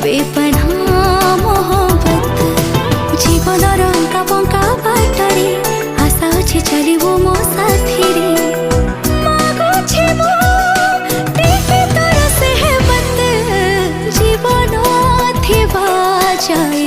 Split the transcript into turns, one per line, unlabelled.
बेपनाह मोहब्बत जीवन रंका बंका बाटरे आशा अच्छे चलिबो मो साथीरे मागुछि मो टिके तोर से बत जीवन थिबा जाए